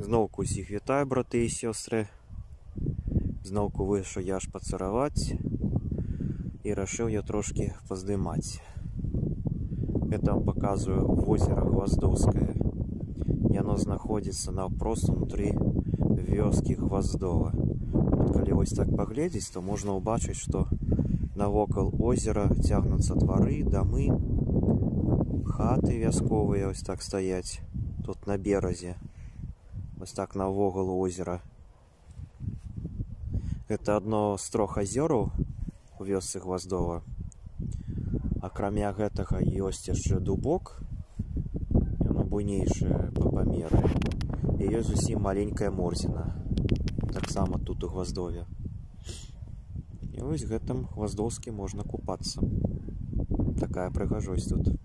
Зноўку усіх вітаю, браты і сёстры. Зноўку выйшаў я ж пацараваць і рашыў я трошки паздымаць. Гэта вам паказваю возера Гваздоўскае. Яно знаходзіцца наўпрост унутры вёскі Гваздова. Вот калі вось так паглядзець, то можна ўбачыць, што навокал озера цягнуцца двары, дамы, хаты вясковыя ось так стаяць тут на беразе. Ось так навокал озера. Гэта адно з 3 азёраў у вёсцы Гваздова. Акрамя гэтага ёсць яшчэ Дубок, яно буйнейшае па памеры. І ёсць зусім маленькая Морзіна, таксама тут у Гваздове. І вось гэтым Гваздоўскім можна купацца. Такая прыгажосць тут.